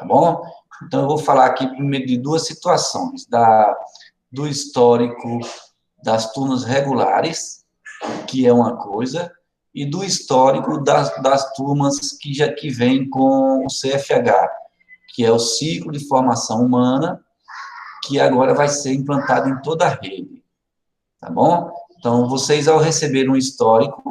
tá bom? Então, eu vou falar aqui primeiro de duas situações, do histórico das turmas regulares, que é uma coisa, e do histórico das turmas que vêm com o CFH, que é o Ciclo de Formação Humana, que agora vai ser implantado em toda a rede, tá bom? Então, vocês, ao receber um histórico,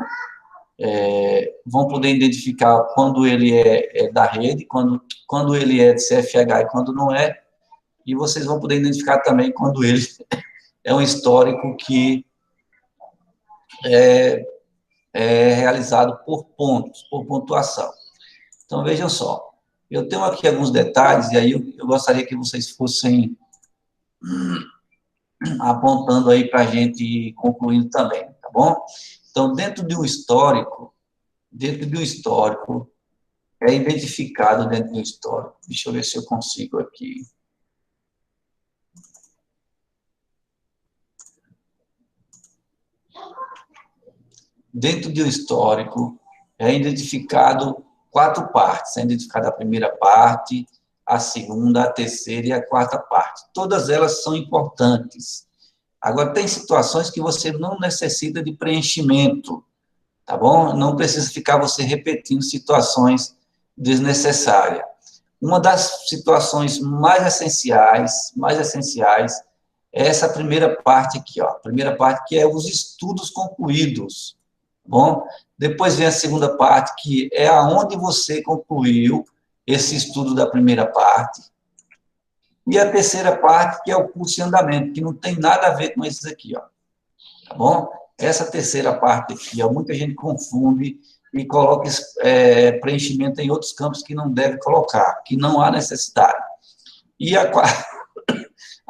vão poder identificar quando ele é da rede, quando ele é de CFH e quando não é, e vocês vão poder identificar também quando ele é um histórico que é realizado por pontos, por pontuação. Então, vejam só, eu tenho aqui alguns detalhes, e aí eu gostaria que vocês fossem apontando aí para a gente ir concluindo também, tá bom? Então, dentro do histórico, é identificado dentro do histórico, deixa eu ver se eu consigo aqui. Dentro do histórico, é identificado 4 partes. É identificada a primeira parte, a segunda, a terceira e a quarta parte. Todas elas são importantes. Agora, tem situações que você não necessita de preenchimento, tá bom? Não precisa ficar você repetindo situações desnecessárias. Uma das situações mais essenciais, é essa primeira parte aqui, ó. A primeira parte que é os estudos concluídos. Bom, depois vem a segunda parte, que é aonde você concluiu esse estudo da primeira parte. E a terceira parte, que é o curso em andamento, que não tem nada a ver com esses aqui, ó. Tá bom? Essa terceira parte aqui, ó, muita gente confunde e coloca preenchimento em outros campos que não deve colocar, que não há necessidade. E a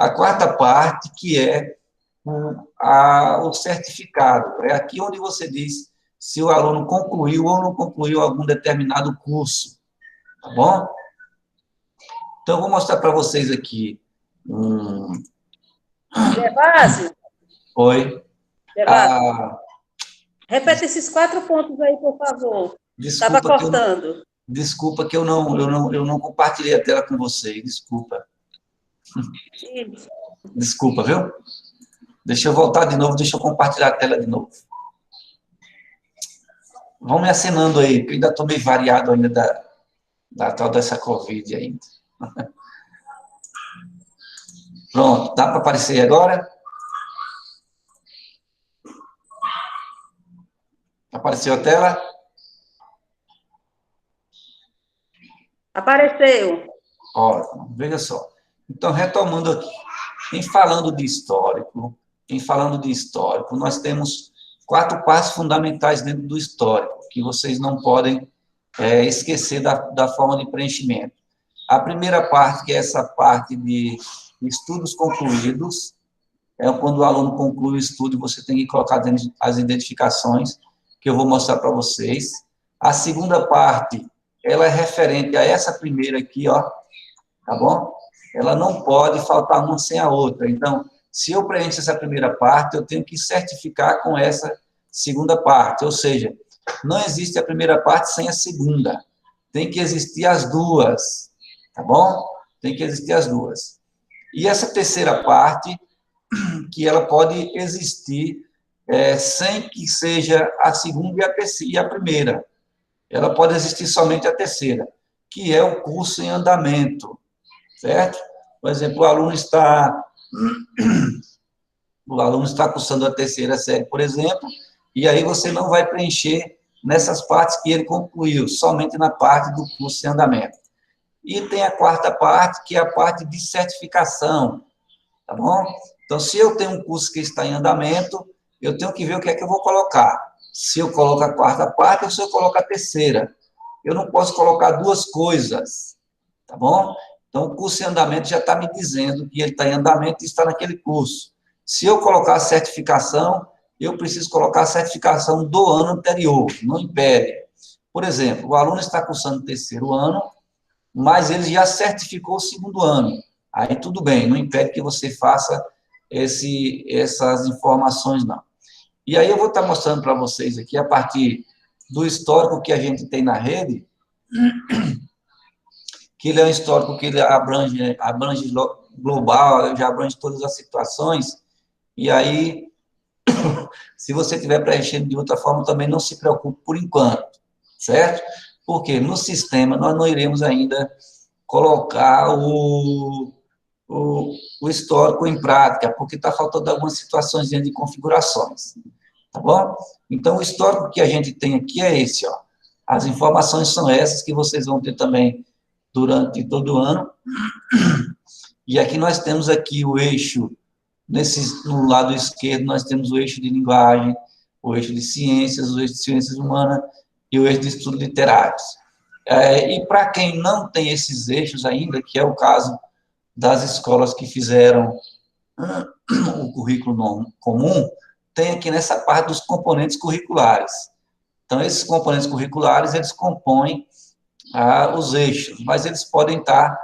quarta parte, que é o certificado. É aqui onde você diz se o aluno concluiu ou não concluiu algum determinado curso, tá bom? Então, eu vou mostrar para vocês aqui. Gervásio? Oi. Gervásio, repete esses 4 pontos aí, por favor. Estava cortando. Desculpa que eu não compartilhei a tela com vocês, desculpa. Isso. Desculpa, viu? Deixa eu voltar de novo, deixa eu compartilhar a tela de novo. Vão me acenando aí, porque eu ainda estou meio variado ainda da tal dessa Covid ainda. Pronto, dá para aparecer agora? Apareceu a tela? Apareceu. Ótimo, veja só. Então, retomando aqui, em falando de histórico, nós temos 4 passos fundamentais dentro do histórico, que vocês não podem esquecer da forma de preenchimento. A primeira parte, que é essa parte de estudos concluídos, é quando o aluno conclui o estudo, você tem que colocar as identificações, que eu vou mostrar para vocês. A segunda parte, ela é referente a essa primeira aqui, ó, tá bom? Ela não pode faltar uma sem a outra. Então, se eu preencho essa primeira parte, eu tenho que certificar com essa segunda parte, ou seja, não existe a primeira parte sem a segunda. Tem que existir as duas, tá bom? Tem que existir as duas. E essa terceira parte, que ela pode existir sem que seja a segunda e a primeira. Ela pode existir somente a terceira, que é o curso em andamento, certo? Por exemplo, o aluno está cursando a terceira série, por exemplo, e aí você não vai preencher nessas partes que ele concluiu, somente na parte do curso em andamento. E tem a quarta parte, que é a parte de certificação, tá bom? Então, se eu tenho um curso que está em andamento, eu tenho que ver o que é que eu vou colocar. Se eu coloco a quarta parte ou se eu coloco a terceira. Eu não posso colocar duas coisas, tá bom? Então, o curso em andamento já está me dizendo que ele está em andamento e está naquele curso. Se eu colocar a certificação, eu preciso colocar a certificação do ano anterior, não impede. Por exemplo, o aluno está cursando o terceiro ano, mas ele já certificou o segundo ano. Aí tudo bem, não impede que você faça essas informações, não. E aí eu vou estar mostrando para vocês aqui, a partir do histórico que a gente tem na rede, que ele é um histórico que ele abrange global, já abrange todas as situações, e aí, se você estiver preenchendo de outra forma, também não se preocupe por enquanto, certo? Porque no sistema nós não iremos ainda colocar o histórico em prática, porque está faltando algumas situações de configurações, tá bom? Então, o histórico que a gente tem aqui é esse, ó. As informações são essas que vocês vão ter também durante todo o ano. E aqui nós temos aqui o eixo, no lado esquerdo, nós temos o eixo de linguagem, o eixo de ciências, o eixo de ciências humanas e o eixo de estudos literários. E para quem não tem esses eixos ainda, que é o caso das escolas que fizeram o currículo comum, tem aqui nessa parte dos componentes curriculares. Então, esses componentes curriculares, eles compõem os eixos, mas eles podem estar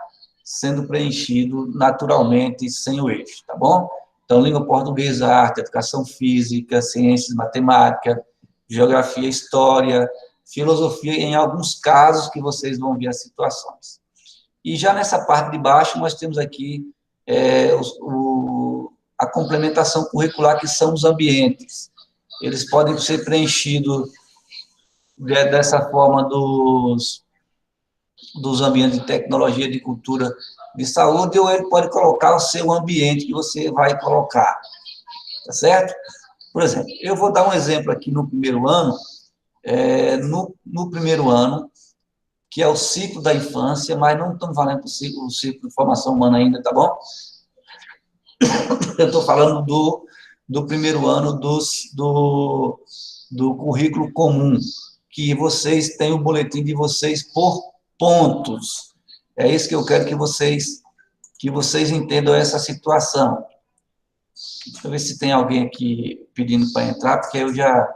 sendo preenchidos naturalmente sem o eixo, tá bom? Então, língua portuguesa, arte, educação física, ciências, matemática, geografia, história, filosofia, em alguns casos que vocês vão ver as situações. E já nessa parte de baixo, nós temos aqui a complementação curricular, que são os ambientes. Eles podem ser preenchidos dessa forma dos ambientes de tecnologia, de cultura, de saúde, ou ele pode colocar o seu ambiente que você vai colocar, tá certo? Por exemplo, eu vou dar um exemplo aqui no primeiro ano, no primeiro ano, que é o ciclo da infância, mas não estamos falando do ciclo de formação humana ainda, tá bom? Eu estou falando do primeiro ano do currículo comum, que vocês têm o boletim de vocês por pontos. É isso que eu quero que vocês entendam essa situação. Deixa eu ver se tem alguém aqui pedindo para entrar, porque eu já...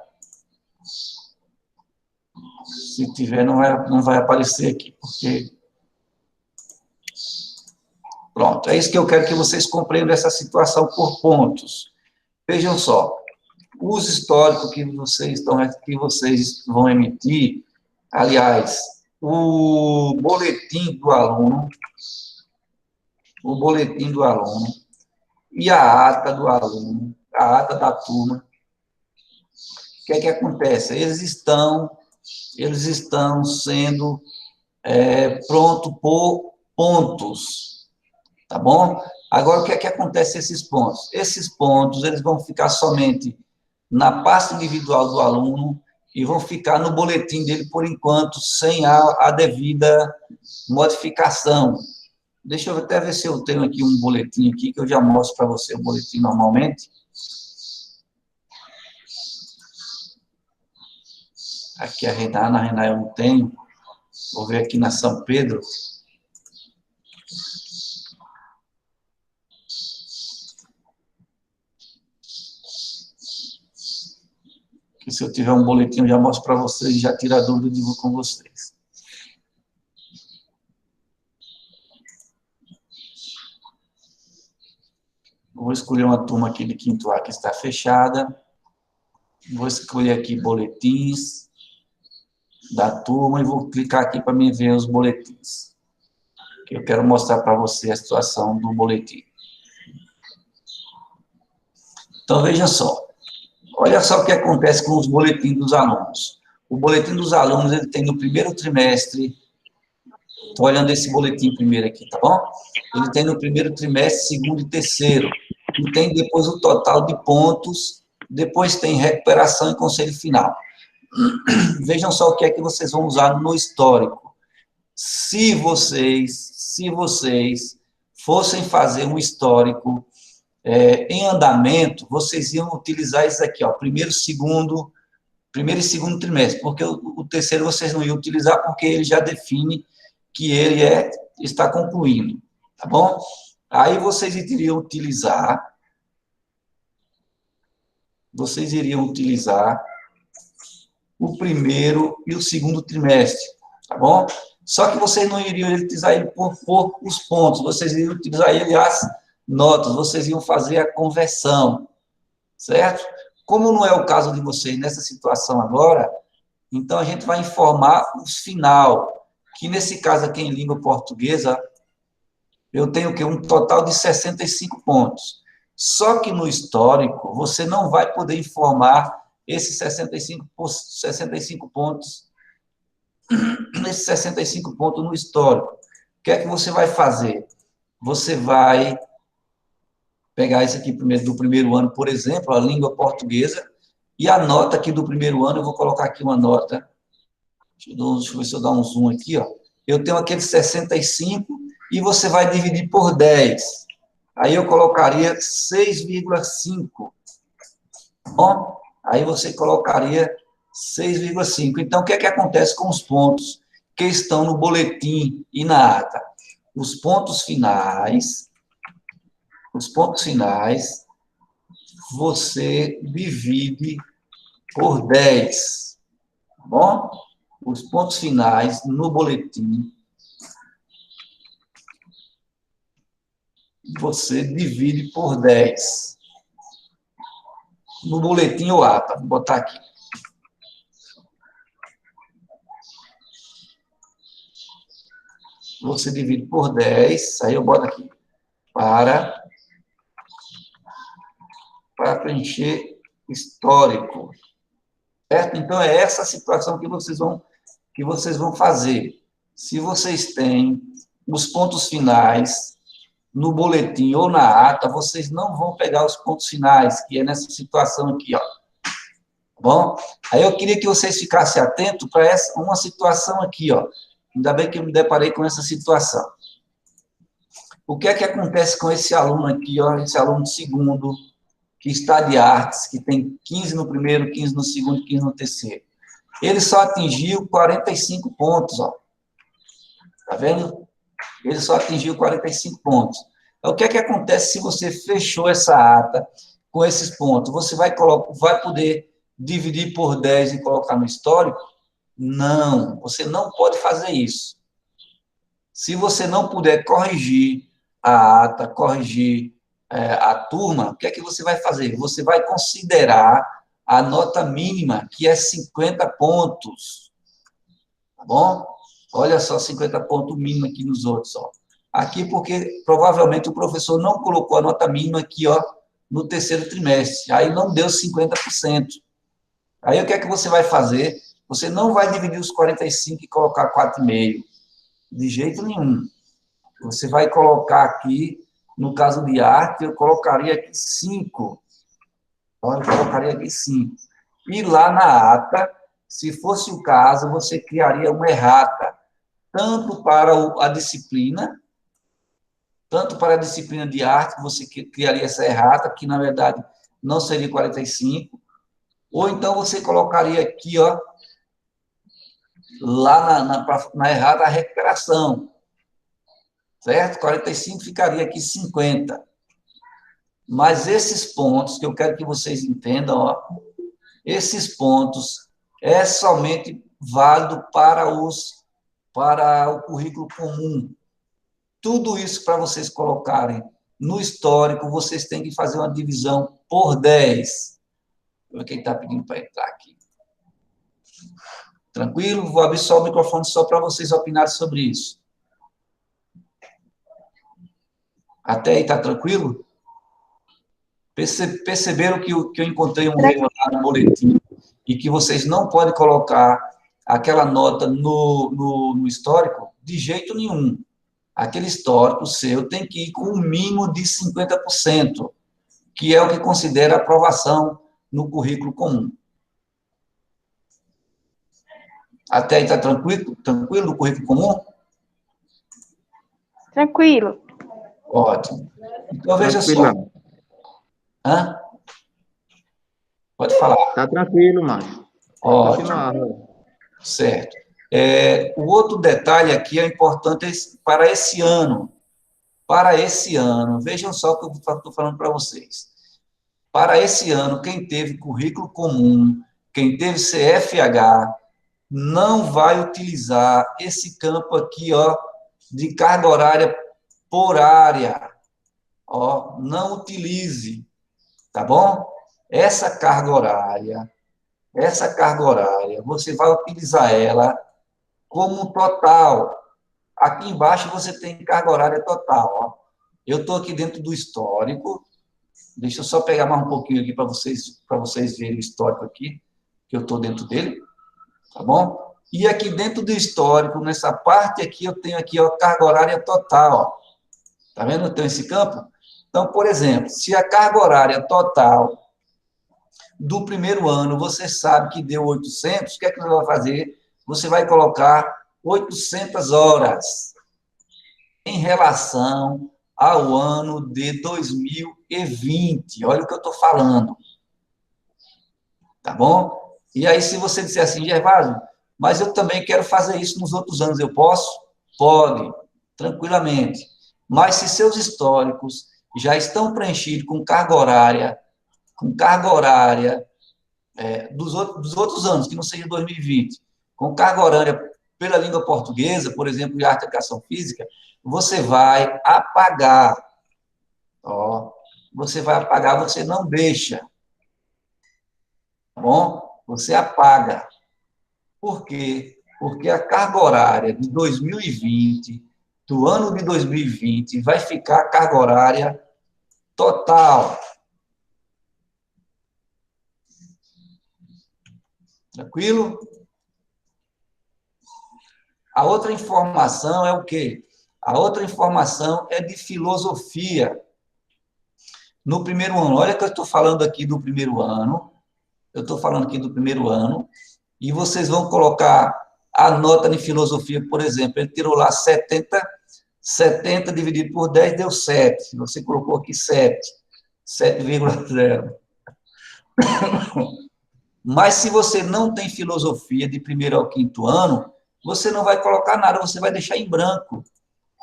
Se tiver, não vai aparecer aqui, porque... Pronto, é isso que eu quero que vocês compreendam, essa situação por pontos. Vejam só, os históricos que vocês vão emitir, aliás, o boletim do aluno e a ata do aluno, a ata da turma, o que é que acontece? Eles estão sendo pronto por pontos, tá bom? Agora, o que é que acontece esses pontos? Esses pontos, eles vão ficar somente na pasta individual do aluno e vão ficar no boletim dele, por enquanto, sem a devida modificação. Deixa eu até ver se eu tenho aqui um boletim aqui, que eu já mostro para você o boletim normalmente. Aqui a Renan eu não tenho. Vou ver aqui na São Pedro. Que se eu tiver um boletim, eu já mostro para vocês, já tiro a dúvida e digo com vocês. Vou escolher uma turma aqui de quinto A que está fechada. Vou escolher aqui boletins da turma e vou clicar aqui para me ver os boletins. Que eu quero mostrar para você a situação do boletim. Então, veja só. Olha só o que acontece com os boletins dos alunos. O boletim dos alunos, ele tem no primeiro trimestre, estou olhando esse boletim primeiro aqui, tá bom? Ele tem no primeiro trimestre, segundo e terceiro. E tem depois o total de pontos, depois tem recuperação e conselho final. Vejam só o que é que vocês vão usar no histórico. Se vocês fossem fazer um histórico em andamento, vocês iam utilizar isso aqui, ó, primeiro e segundo trimestre, porque o terceiro vocês não iam utilizar, porque ele já define que ele está concluindo, tá bom? Aí vocês iriam utilizar o primeiro e o segundo trimestre, tá bom? Só que vocês não iriam utilizar ele por os pontos, vocês iriam utilizar ele as notas, vocês iam fazer a conversão, certo? Como não é o caso de vocês nessa situação agora, então a gente vai informar o final, que nesse caso aqui em língua portuguesa, eu tenho o quê? Um total de 65 pontos. Só que no histórico, você não vai poder informar esses 65 pontos, esses 65 pontos no histórico. O que é que você vai fazer? Você vai pegar esse aqui primeiro, do primeiro ano, por exemplo, a língua portuguesa, e a nota aqui do primeiro ano, eu vou colocar aqui uma nota, deixa eu ver se eu dar um zoom aqui, ó. Eu tenho aquele 65 e você vai dividir por 10. Aí eu colocaria 6,5. Bom, aí você colocaria 6,5. Então, o que é que acontece com os pontos que estão no boletim e na ata? Os pontos finais, você divide por 10, tá bom? Os pontos finais no boletim, você divide por 10. No boletim ou ata, vou botar aqui. Você divide por 10, aí eu boto aqui, para preencher histórico. Certo? Então, é essa situação que vocês vão fazer. Se vocês têm os pontos finais no boletim ou na ata, vocês não vão pegar os pontos finais, que é nessa situação aqui, ó. Bom? Aí eu queria que vocês ficassem atentos para uma situação aqui, ó. Ainda bem que eu me deparei com essa situação. O que é que acontece com esse aluno aqui, ó, esse aluno de segundo, que está de artes, que tem 15 no primeiro, 15 no segundo, 15 no terceiro? Ele só atingiu 45 pontos, ó. Tá vendo? Ele só atingiu 45 pontos. Então, o que é que acontece se você fechou essa ata com esses pontos? Você vai poder dividir por 10 e colocar no histórico? Não, você não pode fazer isso. Se você não puder corrigir a ata, corrigir a turma, o que é que você vai fazer? Você vai considerar a nota mínima, que é 50 pontos. Tá bom? Olha só, 50 pontos mínimo aqui nos outros, ó. Aqui porque provavelmente o professor não colocou a nota mínima aqui, ó, no terceiro trimestre. Aí não deu 50%. Aí o que é que você vai fazer? Você não vai dividir os 45 e colocar 4,5. De jeito nenhum. Você vai colocar aqui, no caso de arte, eu colocaria aqui 5. Então, eu colocaria aqui 5. E lá na ata, se fosse o caso, você criaria uma errata, tanto para a disciplina de arte, você criaria essa errata, que na verdade não seria 45, ou então você colocaria aqui, ó, lá na errata, a recuperação, certo? 45 ficaria aqui 50. Mas esses pontos, que eu quero que vocês entendam, ó, esses pontos é somente válido para o currículo comum. Tudo isso para vocês colocarem no histórico, vocês têm que fazer uma divisão por 10. Quem está pedindo para entrar aqui? Tranquilo? Vou abrir só o microfone só para vocês opinarem sobre isso. Até aí está tranquilo? Perceberam que eu encontrei um erro lá no boletim e que vocês não podem colocar aquela nota no histórico? De jeito nenhum. Aquele histórico seu tem que ir com um mínimo de 50%, que é o que considera aprovação no currículo comum. Até aí está tranquilo? Tranquilo no currículo comum? Tranquilo. Ótimo. Então, veja só. Hã? Pode falar. Está tranquilo, Márcio. Ótimo. Certo. O outro detalhe aqui é importante para esse ano. Para esse ano, vejam só o que eu estou falando para vocês. Para esse ano, quem teve currículo comum, quem teve CFH, não vai utilizar esse campo aqui, ó, de carga horária por área. Ó, não utilize, tá bom? Essa carga horária, você vai utilizar ela como total. Aqui embaixo você tem carga horária total. Ó. Eu estou aqui dentro do histórico. Deixa eu só pegar mais um pouquinho aqui para vocês verem o histórico aqui, que eu estou dentro dele, tá bom? E aqui dentro do histórico, nessa parte aqui, eu tenho aqui, ó, carga horária total, ó. Tá vendo? Eu tenho esse campo. Então, por exemplo, se a carga horária total do primeiro ano, você sabe que deu 800, o que é que você vai fazer? Você vai colocar 800 horas em relação ao ano de 2020. Olha o que eu estou falando. Tá bom? E aí, se você disser assim, Gervásio, mas eu também quero fazer isso nos outros anos, eu posso? Pode, tranquilamente. Mas se seus históricos já estão preenchidos com carga horária dos outros anos, que não seja 2020, com carga horária pela língua portuguesa, por exemplo, de arte e educação física, você vai apagar. Ó, você vai apagar, você não deixa. Tá bom? Você apaga. Por quê? Porque a carga horária de 2020, do ano de 2020, vai ficar a carga horária total. Tranquilo? A outra informação é o quê? A outra informação é de filosofia. No primeiro ano, olha que eu estou falando aqui do primeiro ano, eu estou falando aqui do primeiro ano, e vocês vão colocar a nota de filosofia, por exemplo, ele tirou lá 70 dividido por 10 deu 7. Você colocou aqui 7, 7,0. Mas se você não tem filosofia de primeiro ao quinto ano, você não vai colocar nada, você vai deixar em branco.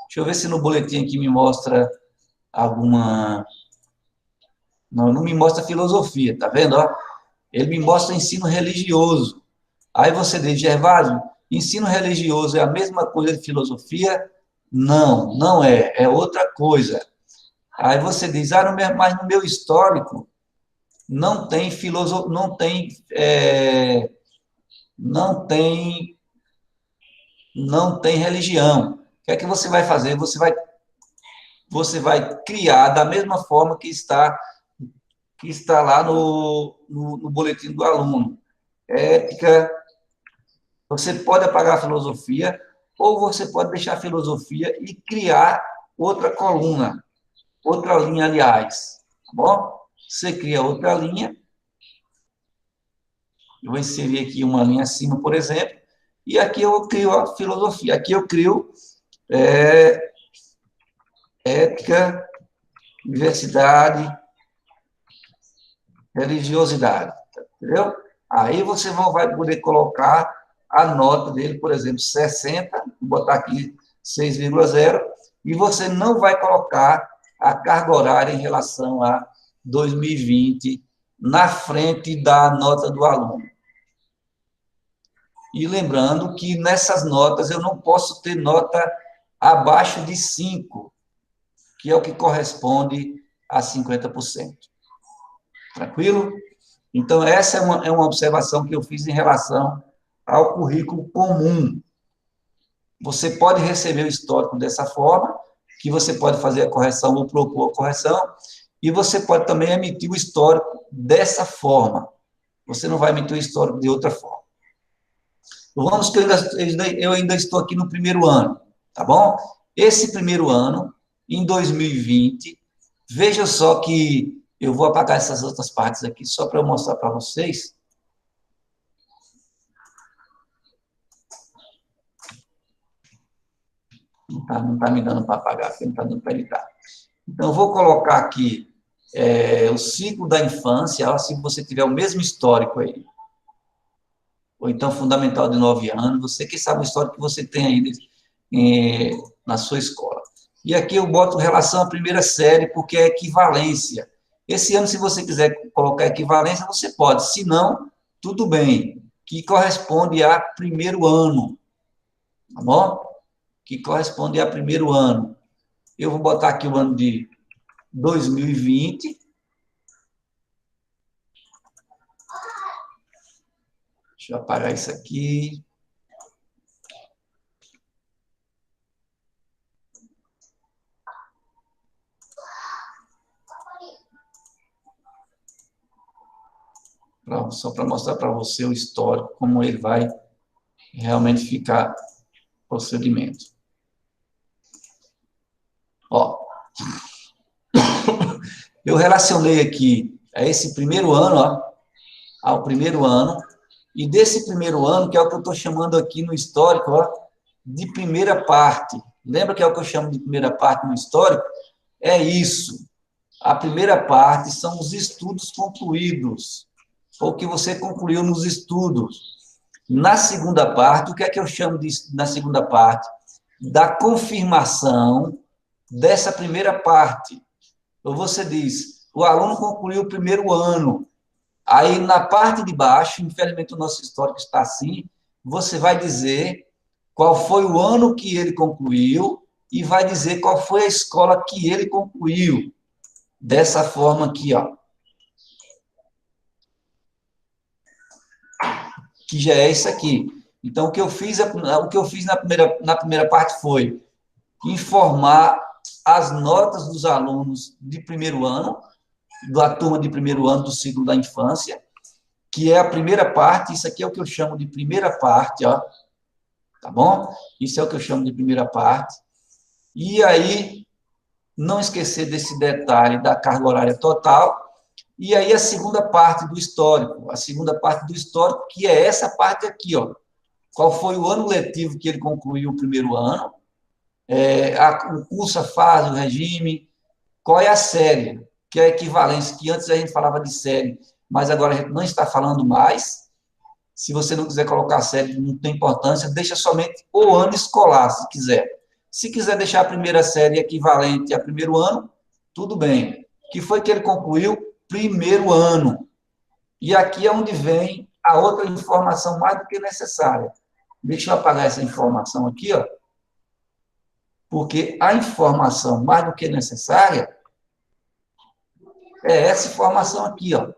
Deixa eu ver se no boletim aqui me mostra alguma... Não, não me mostra filosofia, tá vendo? Ó? Ele me mostra ensino religioso. Aí você diz, Gervásio, ensino religioso é a mesma coisa de filosofia? Não, não é, é outra coisa. Aí você diz, mas no meu histórico não tem filosofia, não tem religião. O que é que você vai fazer? Você vai criar da mesma forma que está lá no boletim do aluno. Ética, você pode apagar a filosofia, ou você pode deixar a filosofia e criar outra coluna, outra linha, aliás. Tá bom? Você cria outra linha. Eu vou inserir aqui uma linha acima, por exemplo, e aqui eu crio a filosofia. Aqui eu crio ética, diversidade, religiosidade. Entendeu? Aí você vai poder colocar a nota dele, por exemplo, 60, vou botar aqui 6,0, e você não vai colocar a carga horária em relação a 2020 na frente da nota do aluno. E lembrando que nessas notas eu não posso ter nota abaixo de 5, que é o que corresponde a 50%. Tranquilo? Então, essa é uma observação que eu fiz em relação ao currículo comum. Você pode receber o histórico dessa forma, que você pode fazer a correção ou propor a correção, e você pode também emitir o histórico dessa forma. Você não vai emitir o histórico de outra forma. Vamos que eu ainda estou aqui no primeiro ano, tá bom? Esse primeiro ano, em 2020, veja só que eu vou apagar essas outras partes aqui, só para eu mostrar para vocês. Não tá me dando para apagar, porque não está dando para editar. Então, eu vou colocar aqui o ciclo da infância, se você tiver o mesmo histórico aí, ou então fundamental de 9 anos, você que sabe o histórico que você tem ainda na sua escola. E aqui eu boto relação à primeira série, porque é equivalência. Esse ano, se você quiser colocar equivalência, você pode. Se não, tudo bem. Que corresponde a primeiro ano. Tá bom? Que corresponde a primeiro ano. Eu vou botar aqui o ano de 2020. Deixa eu apagar isso aqui. só para mostrar para você o histórico, como ele vai realmente ficar o procedimento. Ó, eu relacionei aqui a esse primeiro ano, ó, ao primeiro ano, e desse primeiro ano, que é o que eu estou chamando aqui no histórico, ó, de primeira parte. Lembra que é o que eu chamo de primeira parte no histórico? É isso. A primeira parte são os estudos concluídos, ou que você concluiu nos estudos. Na segunda parte, o que é que eu chamo de, na segunda parte? Da confirmação dessa primeira parte. Então, você diz, o aluno concluiu o primeiro ano. Aí, na parte de baixo, infelizmente o nosso histórico está assim, você vai dizer qual foi o ano que ele concluiu e vai dizer qual foi a escola que ele concluiu. Dessa forma aqui, ó. Que já é isso aqui. Então, o que eu fiz na primeira parte foi informar as notas dos alunos de primeiro ano, da turma de primeiro ano do ciclo da infância, que é a primeira parte. Isso aqui é o que eu chamo de primeira parte, ó. Tá bom? Isso é o que eu chamo de primeira parte. E aí, não esquecer desse detalhe da carga horária total. E aí, a segunda parte do histórico. A segunda parte do histórico, que é essa parte aqui, ó. Qual foi o ano letivo que ele concluiu o primeiro ano? O curso, a fase, o regime. Qual é a série? Que é a equivalência, que antes a gente falava de série, mas agora a gente não está falando mais. Se você não quiser colocar a série, não tem importância, deixa somente o ano escolar, se quiser. Se quiser deixar a primeira série equivalente a primeiro ano, tudo bem. Que foi que ele concluiu? Primeiro ano. E aqui é onde vem a outra informação mais do que necessária. Deixa eu apagar essa informação aqui, ó. Porque a informação mais do que necessária é essa informação aqui, ó.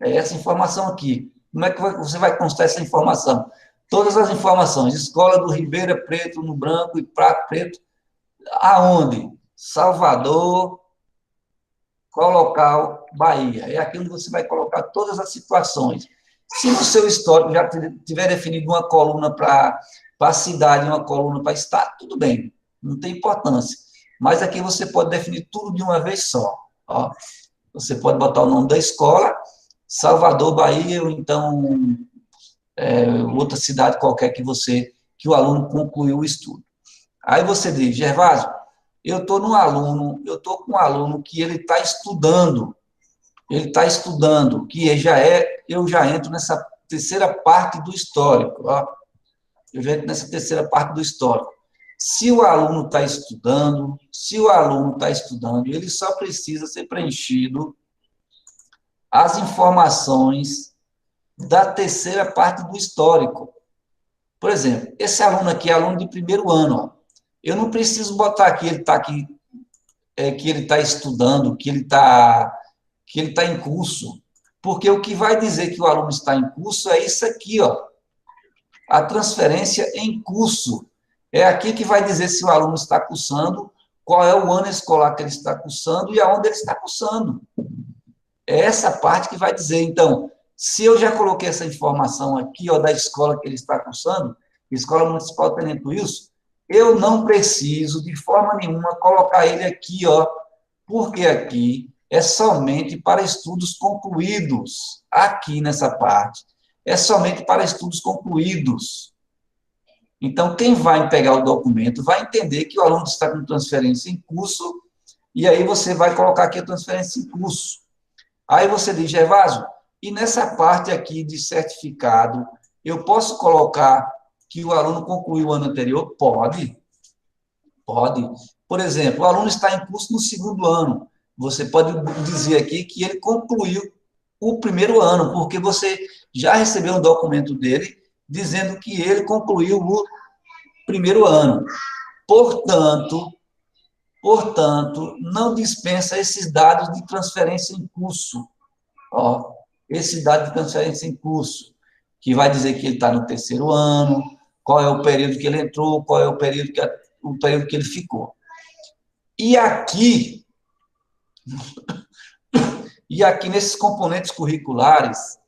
É essa informação aqui. Como é que você vai constar essa informação? Todas as informações. Escola do Ribeira Preto, no branco e Prato Preto. Aonde? Salvador. Qual local? Bahia. É aqui onde você vai colocar todas as situações. Se no seu histórico já tiver definido uma coluna para a cidade, uma coluna para estado, tudo bem. Não tem importância. Mas aqui você pode definir tudo de uma vez só. Ó. Você pode botar o nome da escola, Salvador, Bahia, ou então outra cidade qualquer que o aluno concluiu o estudo. Aí você diz, Gervásio, eu estou com um aluno que ele está estudando, que eu já entro nessa terceira parte do histórico, ó. Eu já entro nessa terceira parte do histórico. Se o aluno está estudando, ele só precisa ser preenchido as informações da terceira parte do histórico. Por exemplo, esse aluno aqui é aluno de primeiro ano. Ó. Eu não preciso botar que ele está aqui, que ele está estudando, que ele está em curso, porque o que vai dizer que o aluno está em curso é isso aqui, ó. A transferência em curso. É aqui que vai dizer se o aluno está cursando, qual é o ano escolar que ele está cursando e aonde ele está cursando. É essa parte que vai dizer. Então, se eu já coloquei essa informação aqui, ó, da escola que ele está cursando, Escola Municipal Tenente Wilson, eu não preciso, de forma nenhuma, colocar ele aqui, ó, porque aqui é somente para estudos concluídos. Aqui nessa parte. É somente para estudos concluídos. Então, quem vai pegar o documento vai entender que o aluno está com transferência em curso, e aí você vai colocar aqui a transferência em curso. Aí você diz, Gervásio, e nessa parte aqui de certificado, eu posso colocar que o aluno concluiu o ano anterior? Pode. Pode. Por exemplo, o aluno está em curso no segundo ano. Você pode dizer aqui que ele concluiu o primeiro ano, porque você já recebeu um documento dele dizendo que ele concluiu o primeiro ano. Portanto, não dispensa esses dados de transferência em curso. Ó, esse dado de transferência em curso, que vai dizer que ele está no terceiro ano, qual é o período que ele entrou, qual é o período que ele ficou. E aqui E aqui nesses componentes curriculares,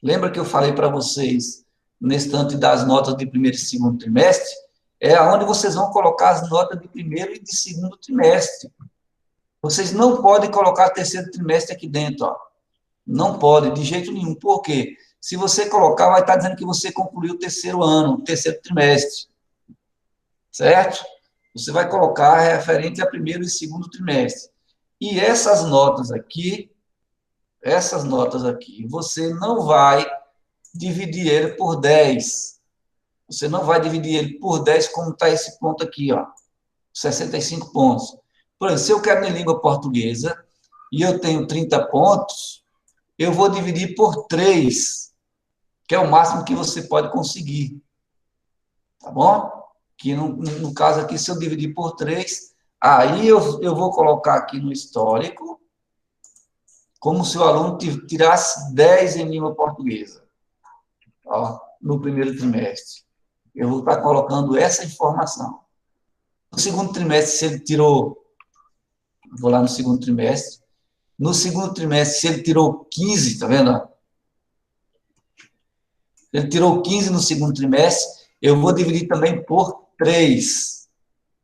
lembra que eu falei para vocês, nesse tanto das notas de primeiro e segundo trimestre, é onde vocês vão colocar as notas de primeiro e de segundo trimestre. Vocês não podem colocar terceiro trimestre aqui dentro, ó. Não pode, de jeito nenhum. Por quê? Se você colocar, vai estar dizendo que você concluiu o terceiro ano, o terceiro trimestre. Certo? Você vai colocar referente a primeiro e segundo trimestre. E essas notas aqui, você não vai dividir ele por 10. Você não vai dividir ele por 10, como está esse ponto aqui, ó. 65 pontos. Por exemplo, se eu quero em língua portuguesa e eu tenho 30 pontos, eu vou dividir por 3, que é o máximo que você pode conseguir. Tá bom? Que no caso aqui, se eu dividir por 3, aí eu vou colocar aqui no histórico, como se o aluno tirasse 10 em língua portuguesa, ó, no primeiro trimestre. Eu vou estar colocando essa informação. No segundo trimestre, se ele tirou, vou lá no segundo trimestre, no segundo trimestre, se ele tirou 15, tá vendo? Ele tirou 15 no segundo trimestre, eu vou dividir também por 3.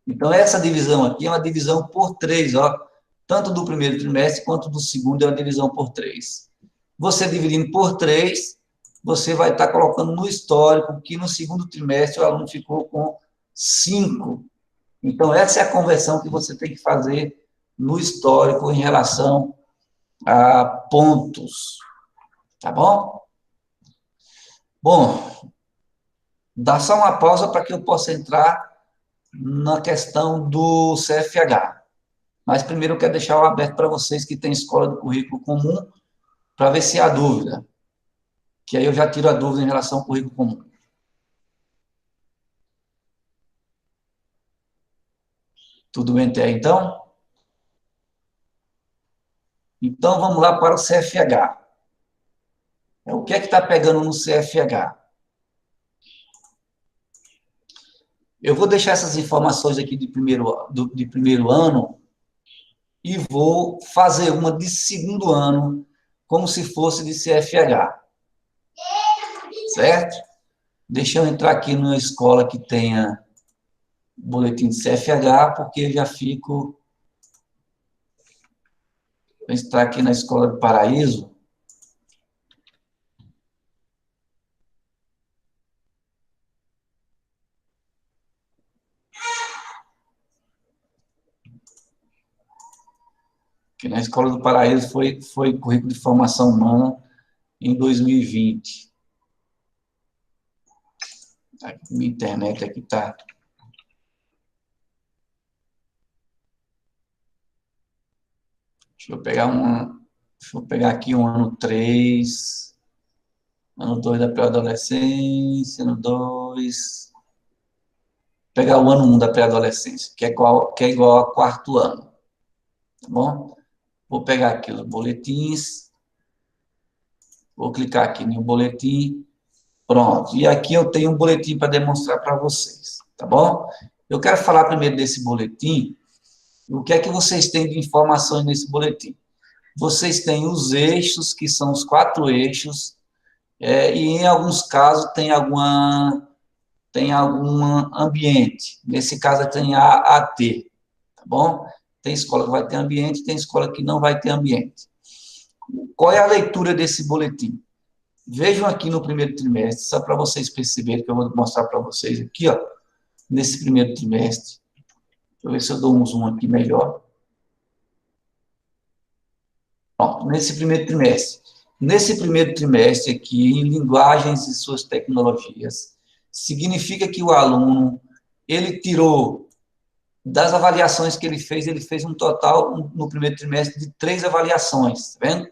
Então, essa divisão aqui é uma divisão por 3, ó. Tanto do primeiro trimestre quanto do segundo é uma divisão por 3. Você dividindo por 3, você vai estar colocando no histórico que no segundo trimestre o aluno ficou com 5. Então, essa é a conversão que você tem que fazer no histórico em relação a pontos. Tá bom? Bom, dá só uma pausa para que eu possa entrar na questão do CFH. Mas primeiro eu quero deixar aberto para vocês que têm escola do currículo comum, para ver se há dúvida. Que aí eu já tiro a dúvida em relação ao currículo comum. Tudo bem até aí, então? Então, vamos lá para o CFH. O que é que está pegando no CFH? Eu vou deixar essas informações aqui de primeiro ano e vou fazer uma de segundo ano, como se fosse de CFH. Certo? Deixa eu entrar aqui numa escola que tenha boletim de CFH, porque eu já fico... Vou entrar aqui na Escola do Paraíso. Que na Escola do Paraíso foi currículo de formação humana em 2020. Minha internet aqui está... Deixa eu pegar aqui um ano 3, ano 2 da pré-adolescência, ano 2... Pegar o ano 1 da pré-adolescência, que é igual ao quarto ano. Tá bom? Vou pegar aqui os boletins. Vou clicar aqui no boletim. Pronto. E aqui eu tenho um boletim para demonstrar para vocês. Tá bom? Eu quero falar primeiro desse boletim. O que é que vocês têm de informações nesse boletim? Vocês têm os eixos, que são os 4 eixos, e em alguns casos tem algum ambiente. Nesse caso tem AT, tá bom? Tem escola que vai ter ambiente, tem escola que não vai ter ambiente. Qual é a leitura desse boletim? Vejam aqui no primeiro trimestre, só para vocês perceberem, que eu vou mostrar para vocês aqui, ó, nesse primeiro trimestre. Deixa eu ver se eu dou um zoom aqui melhor. Pronto, nesse primeiro trimestre. Nesse primeiro trimestre aqui, em linguagens e suas tecnologias, significa que o aluno, ele tirou, das avaliações que ele fez um total, no primeiro trimestre, de 3 avaliações, tá vendo?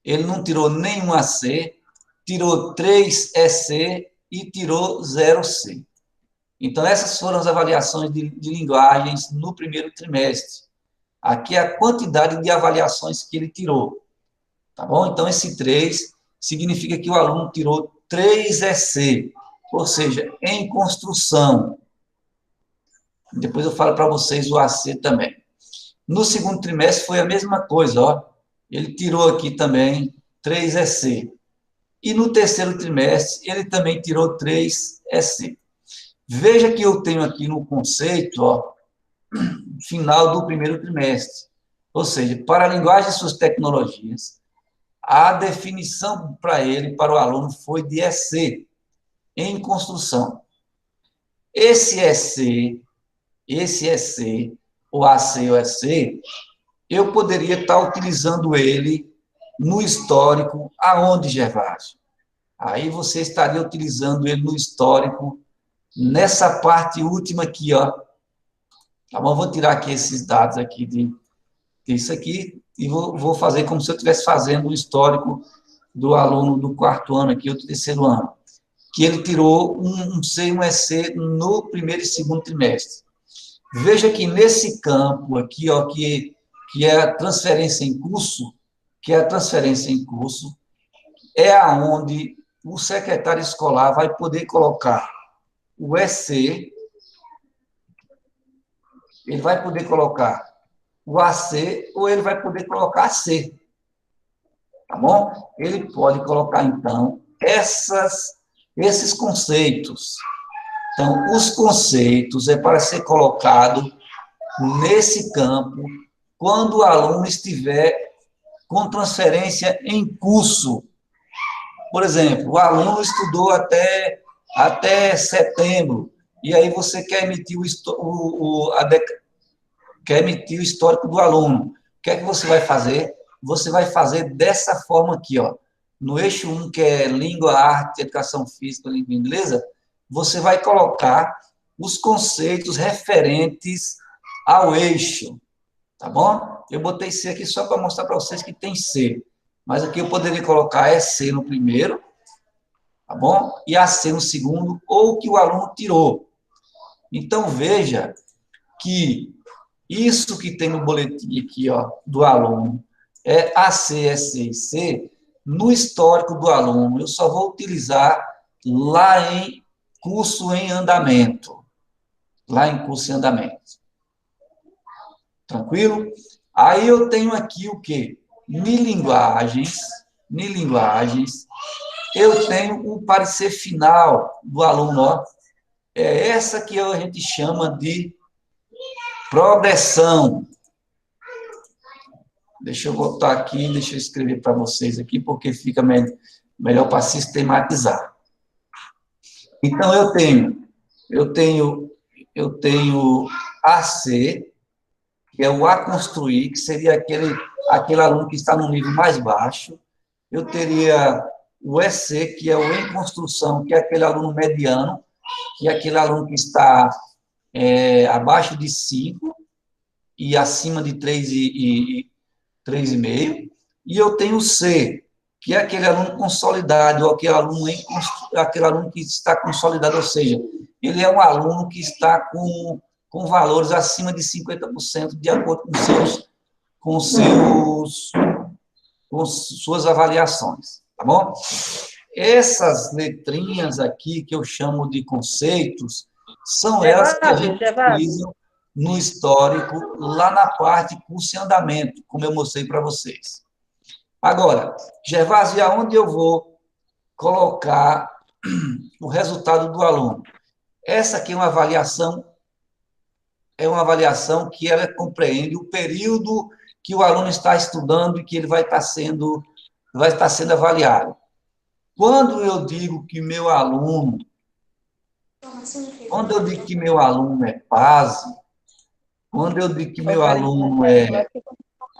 Ele não tirou nenhum AC, tirou 3 EC e tirou 0 C. Então, essas foram as avaliações de linguagens no primeiro trimestre. Aqui é a quantidade de avaliações que ele tirou. Tá bom? Então, esse 3 significa que o aluno tirou 3 EC, ou seja, em construção. Depois eu falo para vocês o AC também. No segundo trimestre foi a mesma coisa, ó. ele tirou aqui também 3 EC. E no terceiro trimestre, ele também tirou 3 EC. Veja que eu tenho aqui no conceito, ó, final do primeiro trimestre. Ou seja, para a linguagem e suas tecnologias, a definição para ele, para o aluno, foi de EC, em construção. Esse EC, o AC ou EC, eu poderia estar utilizando ele no histórico, aonde, Gervásio? Aí você estaria utilizando ele no histórico, nessa parte última aqui, ó. Tá bom? Vou tirar aqui esses dados aqui disso aqui e vou fazer como se eu estivesse fazendo o histórico do aluno do quarto ano aqui, ou do terceiro ano, que ele tirou um C e um EC no primeiro e segundo trimestre. Veja que nesse campo aqui, ó, que é a transferência em curso, é aonde o secretário escolar vai poder colocar o EC, ele vai poder colocar o AC ou ele vai poder colocar AC. Tá bom? Ele pode colocar, então, esses conceitos. Então, os conceitos é para ser colocado nesse campo quando o aluno estiver com transferência em curso. Por exemplo, o aluno estudou até setembro, e aí você quer emitir quer emitir o histórico do aluno. O que é que você vai fazer? Você vai fazer dessa forma aqui, ó. No eixo 1, que é língua, arte, educação física, língua inglesa, você vai colocar os conceitos referentes ao eixo, tá bom? Eu botei C aqui só para mostrar para vocês que tem C, mas aqui eu poderia colocar EC no primeiro, tá bom? E AC no segundo, ou o que o aluno tirou. Então, veja que isso que tem no boletim aqui, ó, do aluno, é AC, EC e C, no histórico do aluno, eu só vou utilizar lá em curso em andamento. Lá em curso em andamento. Tranquilo? Aí eu tenho aqui o quê? Em linguagens, eu tenho o parecer final do aluno, ó. É essa que a gente chama de progressão. Deixa eu botar aqui, deixa eu escrever para vocês aqui, porque fica melhor para sistematizar. Então, eu tenho AC, que é o a construir, que seria aquele aluno que está no nível mais baixo. Eu teria o EC, que é o em construção, que é aquele aluno mediano, que é aquele aluno que está abaixo de 5 e acima de 3,5. E eu tenho o C, que é aquele aluno consolidado, ou aquele aluno que está consolidado, ou seja, ele é um aluno que está com valores acima de 50%, de acordo com suas avaliações, tá bom? Essas letrinhas aqui, que eu chamo de conceitos, são elas que a gente utiliza no histórico, lá na parte curso em andamento, como eu mostrei para vocês. Agora, Gervásio, aonde eu vou colocar o resultado do aluno? Essa aqui é uma avaliação que ela compreende o período que o aluno está estudando e que ele vai estar sendo avaliado. Quando eu digo que meu aluno é PASE, quando eu digo que meu aluno é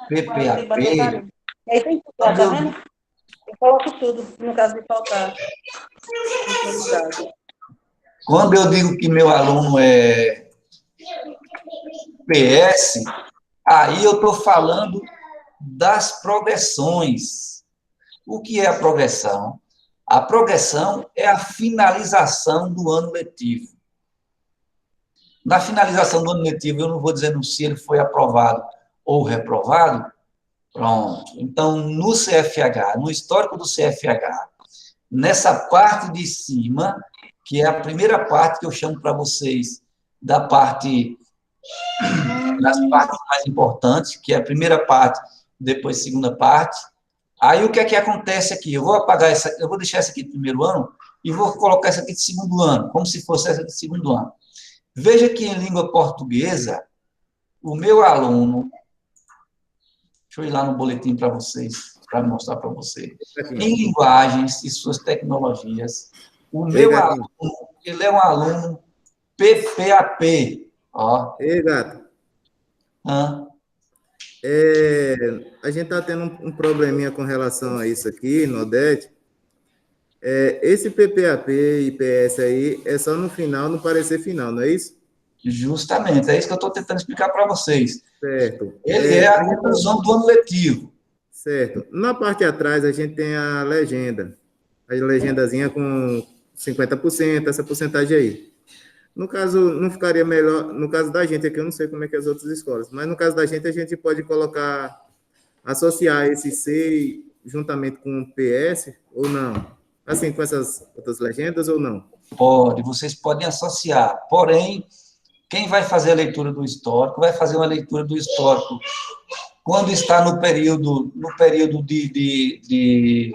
PPAP, eu coloco tudo, no caso de faltar. Quando eu digo que meu aluno é PS, aí eu estou falando das progressões. O que é a progressão? A progressão é a finalização do ano letivo. Na finalização do ano letivo, eu não vou dizer se ele foi aprovado ou reprovado. Pronto. Então, no CFH, no histórico do CFH, nessa parte de cima, que é a primeira parte que eu chamo para vocês das partes mais importantes, que é a primeira parte, depois segunda parte. Aí o que é que acontece aqui? Eu vou apagar essa, eu vou deixar essa aqui de primeiro ano e vou colocar essa aqui de segundo ano, como se fosse essa de segundo ano. Veja que em língua portuguesa, o meu aluno, deixa eu ir lá no boletim para vocês, para mostrar para vocês. Em linguagens e suas tecnologias, o meu aluno, ele é um aluno PPAP. Ó. Ei, gato. Hã? A gente está tendo um probleminha com relação a isso aqui, no Odete. Esse PPAP e PS aí é só no final, no parecer final, não é isso? Justamente, é isso que eu estou tentando explicar para vocês. Certo. Ele é a conclusão do ano letivo. Certo. Na parte de atrás, a gente tem a legenda. A legendazinha com 50%, essa porcentagem aí. No caso, não ficaria melhor... No caso da gente aqui, eu não sei como é que é as outras escolas, mas no caso da gente, a gente pode colocar... Associar esse C juntamente com o PS, ou não? Assim, com essas outras legendas, ou não? Pode, vocês podem associar. Porém, quem vai fazer a leitura do histórico, vai fazer uma leitura do histórico quando está no período de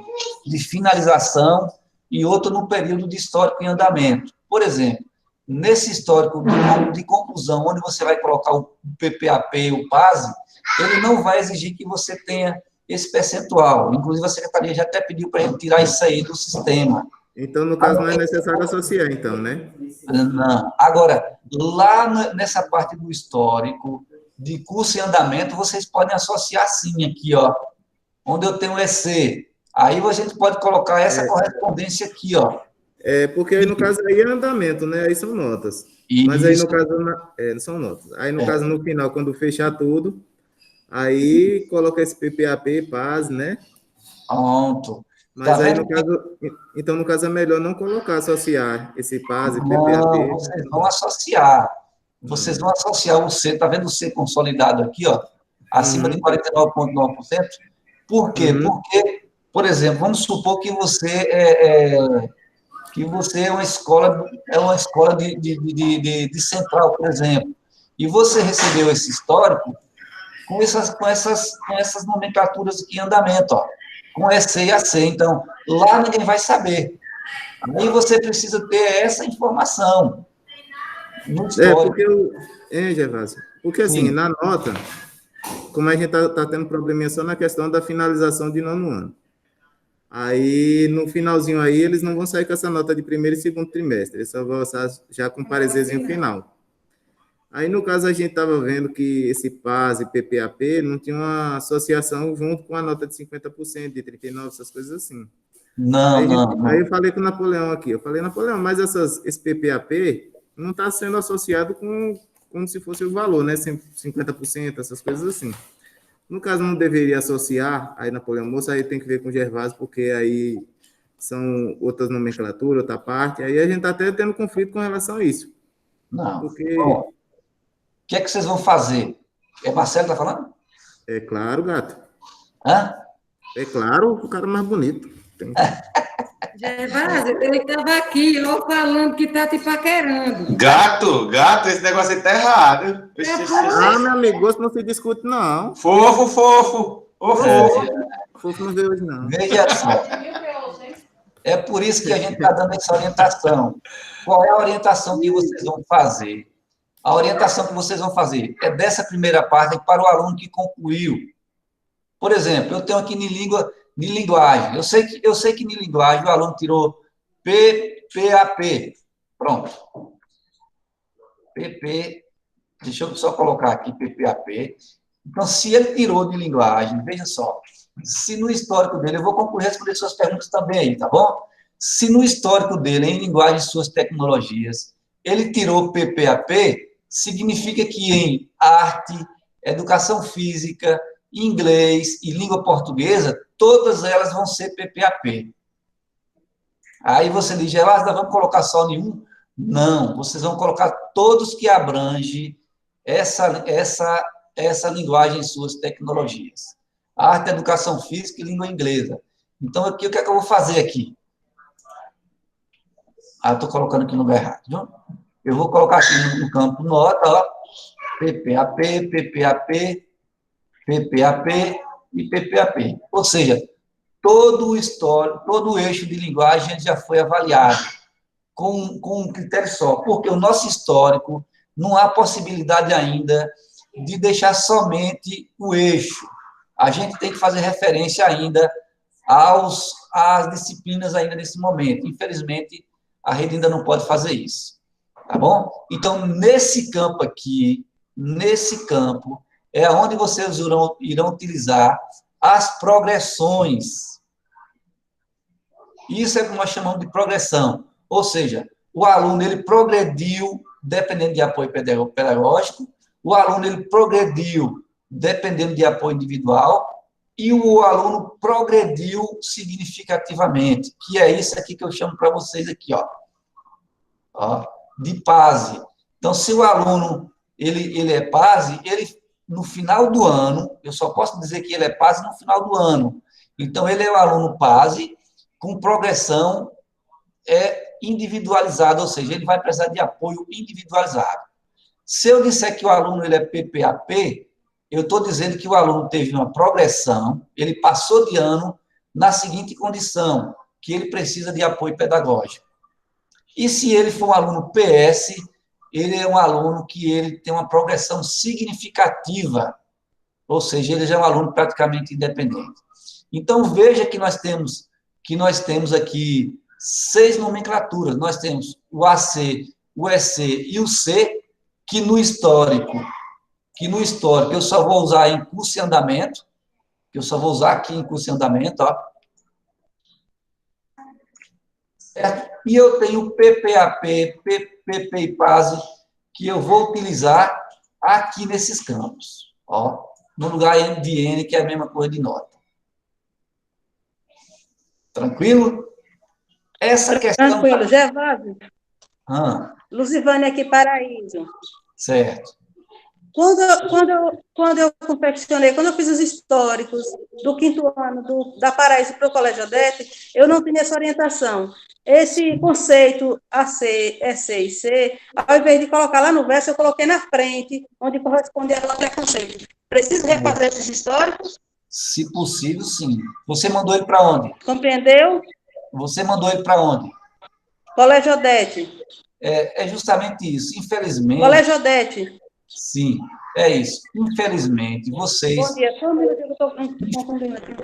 finalização e outro no período de histórico em andamento. Por exemplo, nesse histórico de conclusão, onde você vai colocar o PPAP e o PASE, ele não vai exigir que você tenha esse percentual. Inclusive, a secretaria já até pediu para a gente tirar isso aí do sistema. Então, no caso, não é necessário associar, então, né? Não. Agora, lá nessa parte do histórico, de curso em andamento, vocês podem associar sim aqui, ó, onde eu tenho o EC. Aí a gente pode colocar essa correspondência aqui, ó. Porque aí, no caso, aí é andamento, né? Aí são notas. Isso. Mas aí, no caso, são notas. Aí, no caso, no final, quando fechar tudo, aí coloca esse PPAP, PAS, né? Pronto. Mas tá aí, no caso, então, no caso, é melhor não colocar, associar esse PAS e PPAP. Não, vocês vão associar. Vocês vão associar o C, tá vendo o C consolidado aqui, ó? Acima de 49,9%. Por quê? Porque, por exemplo, vamos supor que você é uma escola de central, por exemplo, e você recebeu esse histórico com essas nomenclaturas aqui em andamento, ó, com EC e AC. Então, lá ninguém vai saber. Aí você precisa ter essa informação no histórico. Gervásio, porque assim, na nota, como a gente está tendo probleminha só na questão da finalização de nono ano. Aí, no finalzinho aí, eles não vão sair com essa nota de primeiro e segundo trimestre, eles só vão sair já com parezerzinho final. Aí, no caso, a gente estava vendo que esse PAS e PPAP não tinha uma associação junto com a nota de 50%, de 39%, essas coisas assim. Não. Aí eu falei com o Napoleão aqui, eu falei, Napoleão, mas esse PPAP não está sendo associado como se fosse o valor, né? 50%, essas coisas assim. No caso, não deveria associar, aí Napoleão, moça, aí tem que ver com o Gervásio, porque aí são outras nomenclaturas, outra parte, aí a gente está até tendo conflito com relação a isso. Não. Porque... O que é que vocês vão fazer? É Marcelo que está falando? É claro, gato. Hã? É claro, o cara mais bonito. Gervásio, ele estava aqui, ó, falando que está te paquerando. Gato, esse negócio aí tá errado. Meu amigo, gosto não se discute, não. Fofo. Fofo não veio hoje, não. Veja só. É por isso que a gente está dando essa orientação. Qual é a orientação que vocês vão fazer? A orientação que vocês vão fazer é dessa primeira parte para o aluno que concluiu. Por exemplo, eu tenho aqui de linguagem. Eu sei que de linguagem o aluno tirou PPAP. Pronto. PP, deixa eu só colocar aqui PPAP. Então, se ele tirou de linguagem, veja só, se no histórico dele, eu vou concluir responder suas perguntas também aí, tá bom? Se no histórico dele, em linguagem e suas tecnologias, ele tirou PPAP, significa que em arte, educação física, inglês e língua portuguesa, todas elas vão ser PPAP. Aí você diz, Gervásio, nós vamos colocar só nenhum? Não, vocês vão colocar todos que abrangem essa linguagem em suas tecnologias. Arte, educação física e língua inglesa. Então, aqui, o que é que eu vou fazer aqui? Estou colocando aqui no lugar errado, viu? Eu vou colocar aqui no campo nota, ó, PPAP, PPAP, PPAP, e PPAP. Ou seja, todo o histórico, todo o eixo de linguagem já foi avaliado com um critério só, porque o nosso histórico não há possibilidade ainda de deixar somente o eixo. A gente tem que fazer referência ainda às disciplinas ainda nesse momento. Infelizmente, a rede ainda não pode fazer isso. Tá bom? Então, nesse campo aqui, é onde vocês irão utilizar as progressões. Isso é o que nós chamamos de progressão. Ou seja, o aluno ele progrediu dependendo de apoio pedagógico, o aluno ele progrediu dependendo de apoio individual e o aluno progrediu significativamente, que é isso aqui que eu chamo para vocês aqui, ó, de PASE. Então, se o aluno ele é PASE, ele no final do ano, eu só posso dizer que ele é PASE no final do ano. Então, ele é um aluno PASE com progressão individualizada, ou seja, ele vai precisar de apoio individualizado. Se eu disser que o aluno ele é PPAP, eu estou dizendo que o aluno teve uma progressão, ele passou de ano na seguinte condição, que ele precisa de apoio pedagógico. E se ele for um aluno PS, ele é um aluno que ele tem uma progressão significativa, ou seja, ele já é um aluno praticamente independente. Então, veja que nós temos aqui 6 nomenclaturas. Nós temos o AC, o EC e o C, que no histórico eu só vou usar em curso em andamento, ó. Certo? E eu tenho PPAP, PP e PASE, que eu vou utilizar aqui nesses campos, ó, no lugar de N, que é a mesma coisa de nota. Tranquilo? Essa questão... Tranquilo, Gervásio. Ah. Luzivânia aqui, Paraíso. Certo. Quando eu confeccionei, quando eu fiz os históricos do 5º ano da Paraíso para o Colégio Odete, eu não tinha essa orientação. Esse conceito AC, EC e C, ao invés de colocar lá no verso, eu coloquei na frente, onde corresponde a qualquer conceito. Preciso refazer esses históricos? Se possível, sim. Você mandou ele para onde? Compreendeu? Você mandou ele para onde? Colégio Odete. É justamente isso. Infelizmente... Colégio Odete. Sim, é isso. Infelizmente, vocês... Bom dia. Só um minuto que eu estou confundindo aqui.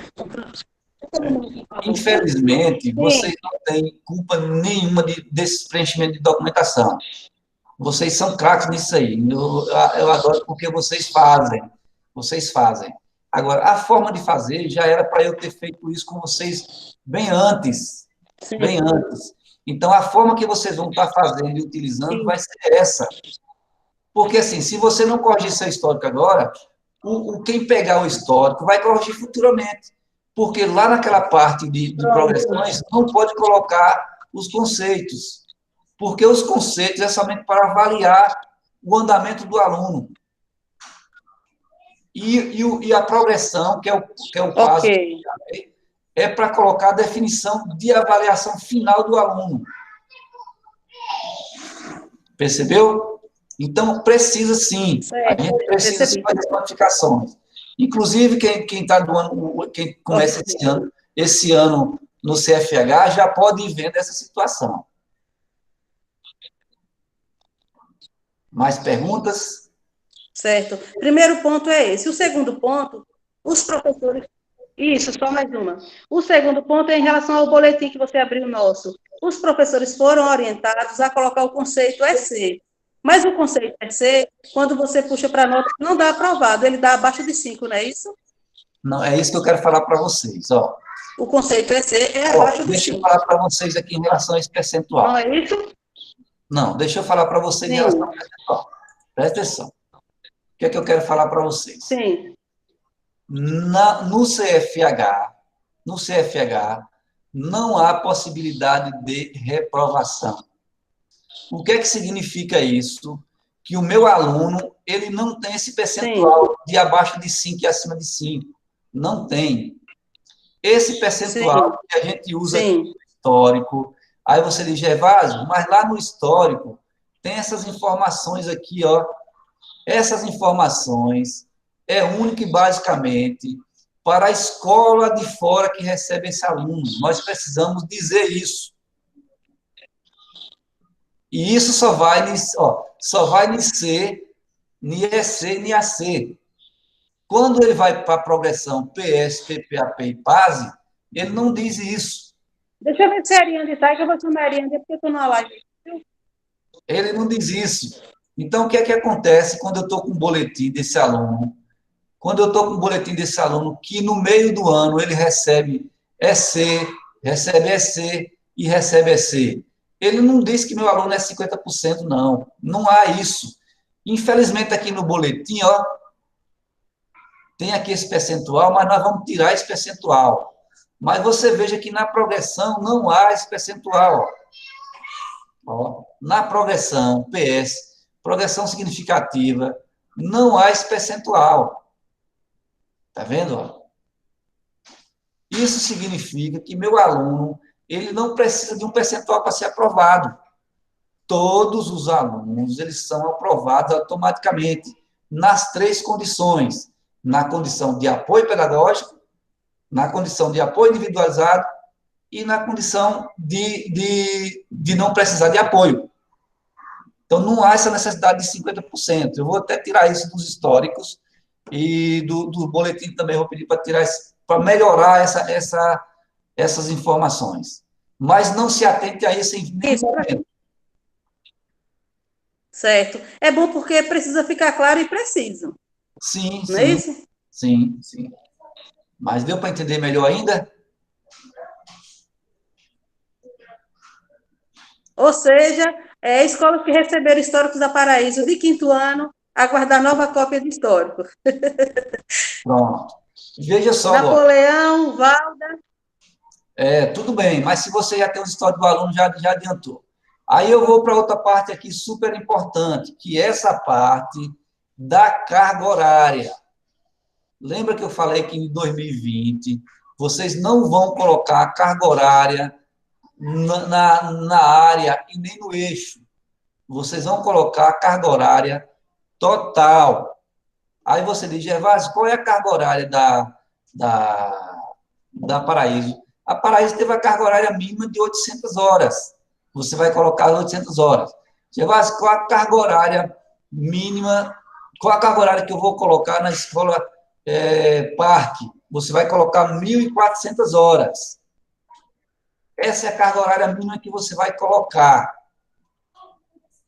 Infelizmente, vocês não têm culpa nenhuma desse preenchimento de documentação. Vocês são craques nisso aí. Eu adoro porque vocês fazem. Agora, a forma de fazer já era para eu ter feito isso com vocês bem antes. Sim. Bem antes. Então, a forma que vocês vão estar fazendo e utilizando vai ser essa. Porque, assim, se você não corrigir seu histórico agora, quem pegar o histórico vai corrigir futuramente. Porque lá naquela parte de progressões, não pode colocar os conceitos. Porque os conceitos é somente para avaliar o andamento do aluno. E a progressão, que é o passo, é para colocar a definição de avaliação final do aluno. Percebeu? Então, precisa sim. A gente precisa sim fazer modificações. Inclusive, quem começa esse ano no CFH já pode ir vendo essa situação. Mais perguntas? Certo. Primeiro ponto é esse. O segundo ponto, os professores... Isso, só mais uma. O segundo ponto é em relação ao boletim que você abriu nosso. Os professores foram orientados a colocar o conceito EC. Mas o conceito EC, quando você puxa para a nota, não dá aprovado, ele dá abaixo de 5, não é isso? Não, é isso que eu quero falar para vocês, ó. O conceito EC é abaixo de 5. Deixa eu falar para vocês aqui em relação a esse percentual. Não é isso? Não, deixa eu falar para vocês em relação ao percentual. Presta atenção. O que é que eu quero falar para vocês? Sim. No CFH, não há possibilidade de reprovação. O que é que significa isso? Que o meu aluno, ele não tem esse percentual de abaixo de 5 e acima de 5. Não tem. Esse percentual que a gente usa no histórico, aí você diz, Gervásio, mas lá no histórico tem essas informações aqui, ó. Essas informações é única e basicamente para a escola de fora que recebe esse aluno. Nós precisamos dizer isso. E isso só vai em C, em EC, em AC. Quando ele vai para a progressão PS, PPAP e PASE, ele não diz isso. Deixa eu ver se a Ariane está, que eu vou chamar a Ariane, porque eu estou na live. Ele não diz isso. Então, o que é que acontece quando eu estou com o boletim desse aluno? Quando eu estou com o boletim desse aluno, que no meio do ano ele recebe EC, recebe EC e recebe EC. Ele não diz que meu aluno é 50%, não. Não há isso. Infelizmente, aqui no boletim, ó, tem aqui esse percentual, mas nós vamos tirar esse percentual. Mas você veja que na progressão não há esse percentual. Ó, na progressão, PS, progressão significativa, não há esse percentual. Está vendo? Ó? Isso significa que meu aluno, ele não precisa de um percentual para ser aprovado. Todos os alunos, eles são aprovados automaticamente, nas 3 condições. Na condição de apoio pedagógico, na condição de apoio individualizado e na condição de não precisar de apoio. Então, não há essa necessidade de 50%. Eu vou até tirar isso dos históricos e do boletim também vou pedir para tirar isso, para melhorar essas informações. Mas não se atente a isso em nenhum momento. Certo. É bom porque precisa ficar claro e preciso. Sim, não é sim. isso? Sim, sim. Mas deu para entender melhor ainda? Ou seja, escolas que receberam históricos da Paraíso de 5º ano, aguardar nova cópia de histórico. Pronto. Veja só, Napoleão, Valda. tudo bem, mas se você já tem os históricos do aluno, já adiantou. Aí eu vou para outra parte aqui super importante, que é essa parte da carga horária. Lembra que eu falei que em 2020 vocês não vão colocar a carga horária na área e nem no eixo. Vocês vão colocar a carga horária total. Aí você diz, Gervásio, qual é a carga horária da Paraíso? A Paraíso teve a carga horária mínima de 800 horas. Você vai colocar 800 horas. Gervásio, qual a carga horária mínima? Qual a carga horária que eu vou colocar na escola Parque? Você vai colocar 1.400 horas. Essa é a carga horária mínima que você vai colocar.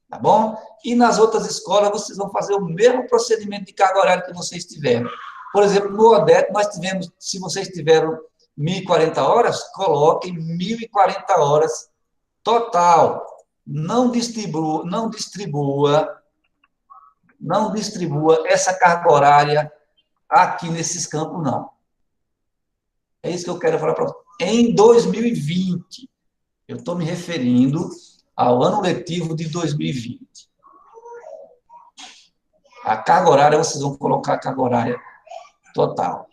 Tá bom? E nas outras escolas, vocês vão fazer o mesmo procedimento de carga horária que vocês tiveram. Por exemplo, no ODET, nós tivemos, se vocês tiveram 1.040 horas, coloquem 1.040 horas total. Não distribua essa carga horária aqui nesses campos, não. É isso que eu quero falar para vocês. Em 2020, eu estou me referindo ao ano letivo de 2020. A carga horária, vocês vão colocar a carga horária total.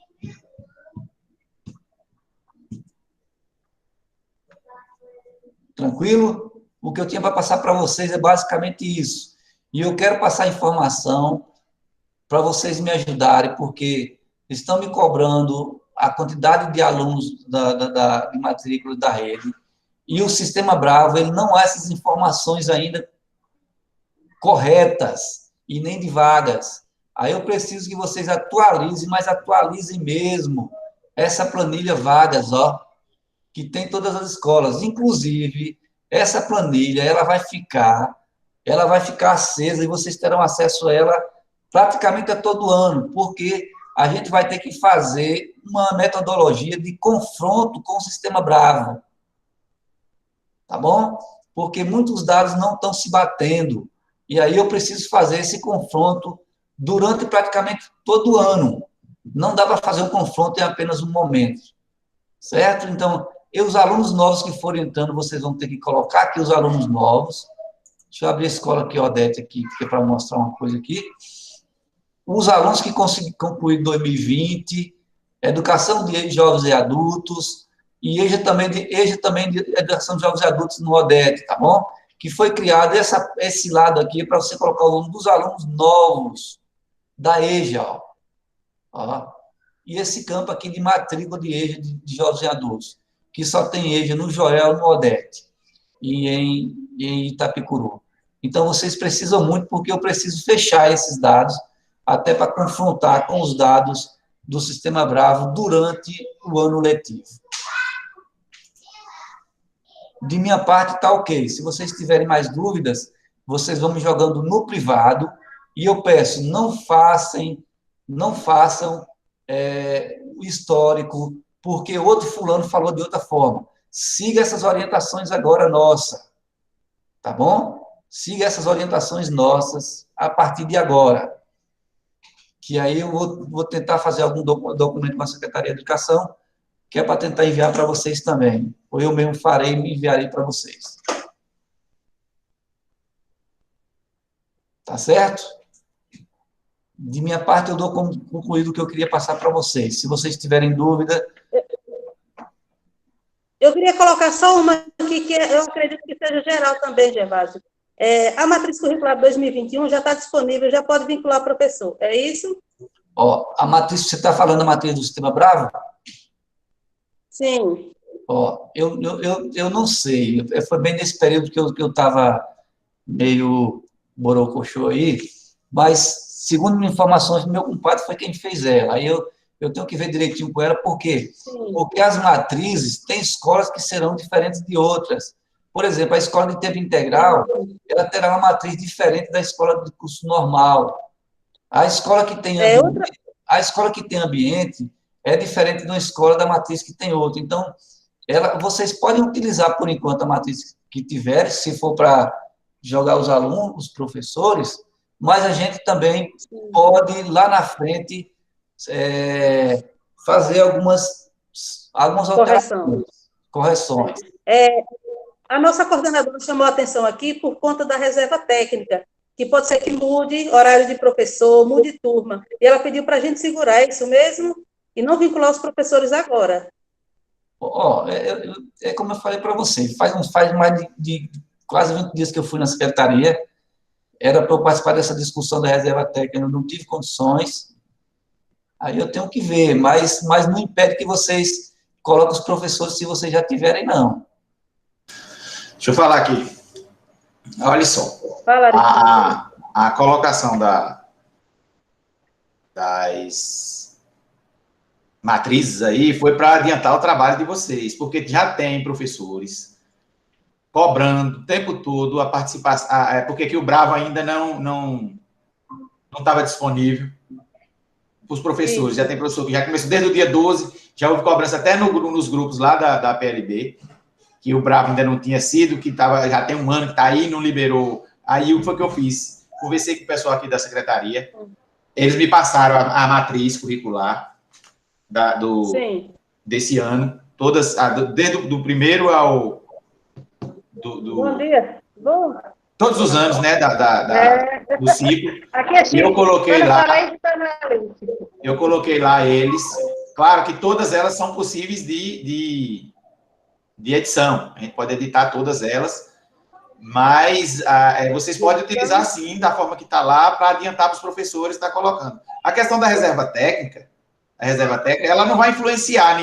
Tranquilo? O que eu tinha para passar para vocês é basicamente isso. E eu quero passar informação para vocês me ajudarem, porque estão me cobrando a quantidade de alunos de matrícula da rede, e o Sistema Bravo, ele não há essas informações ainda corretas, e nem de vagas. Aí eu preciso que vocês atualizem, mas atualizem mesmo essa planilha vagas, ó, que tem todas as escolas. Inclusive, essa planilha, ela vai ficar acesa e vocês terão acesso a ela praticamente a todo ano, porque a gente vai ter que fazer uma metodologia de confronto com o Sistema Bravo. Tá bom? Porque muitos dados não estão se batendo. E aí eu preciso fazer esse confronto durante praticamente todo o ano. Não dá para fazer um confronto em apenas um momento. Certo? Então, os alunos novos que forem entrando, vocês vão ter que colocar aqui os alunos novos. Deixa eu abrir a escola aqui, Odete, aqui, que é para mostrar uma coisa aqui. Os alunos que conseguiram concluir 2020, educação de jovens e adultos, e EJA também de educação de jovens e adultos no ODET, tá bom? Que foi criado esse lado aqui para você colocar o nome dos alunos novos da EJA, ó. e esse campo aqui de matrícula de EJA de jovens e adultos, que só tem EJA no Joel, no Odete e em Itapicuru. Então, vocês precisam muito, porque eu preciso fechar esses dados, até para confrontar com os dados do Sistema Bravo durante o ano letivo. De minha parte, está ok. Se vocês tiverem mais dúvidas, vocês vão me jogando no privado, e eu peço, não façam o histórico, porque outro fulano falou de outra forma. Siga essas orientações agora nossa, tá bom? Siga essas orientações nossas a partir de agora. Que aí eu vou tentar fazer algum documento com a Secretaria de Educação, que é para tentar enviar para vocês também. Ou eu mesmo farei e me enviarei para vocês. Tá certo? De minha parte, eu dou como concluído o que eu queria passar para vocês. Se vocês tiverem dúvida... Eu queria colocar só uma aqui, que eu acredito que seja geral também, Gervásio. A matriz curricular 2021 já está disponível, já pode vincular o professor. É isso? Ó, a matriz, você está falando a matriz do Sistema Bravo? Sim. Ó, eu não sei. Foi bem nesse período que eu estava meio borocochô aí, mas, segundo informações, meu compadre foi quem fez ela. Aí eu tenho que ver direitinho com ela, por quê? Sim. Porque as matrizes têm escolas que serão diferentes de outras. Por exemplo, a escola de tempo integral, ela terá uma matriz diferente da escola de curso normal. A escola que tem ambiente é diferente de uma escola da matriz que tem outra. Então, vocês podem utilizar, por enquanto, a matriz que tiverem, se for para jogar os alunos, os professores, mas a gente também pode, lá na frente, fazer algumas correções. A nossa coordenadora chamou a atenção aqui por conta da reserva técnica, que pode ser que mude horário de professor, mude turma. E ela pediu para a gente segurar isso mesmo e não vincular os professores agora. É como eu falei para você, faz mais de quase 20 dias que eu fui na secretaria, era para eu participar dessa discussão da reserva técnica, eu não tive condições, aí eu tenho que ver, mas não impede que vocês coloquem os professores se vocês já tiverem, não. Deixa eu falar aqui. Olha só. Fala, a colocação das matrizes aí foi para adiantar o trabalho de vocês, porque já tem professores cobrando o tempo todo a participação, porque aqui o Bravo ainda não estava disponível para os professores. Sim. Já tem professor que já começou desde o dia 12, já houve cobrança até nos grupos lá da PLB, que o Bravo ainda não tinha sido, que já tem um ano que está aí, não liberou. Aí o que foi que eu fiz? Conversei com o pessoal aqui da secretaria, eles me passaram a matriz curricular desse ano, todas, desde do primeiro ao... Bom dia. Bom. Todos os anos, né, do ciclo. Aqui é e eu coloquei lá eles. Claro que todas elas são possíveis de edição. A gente pode editar todas elas, mas vocês podem utilizar, sim, da forma que está lá, para adiantar para os professores estar colocando. A questão da reserva técnica, ela não vai influenciar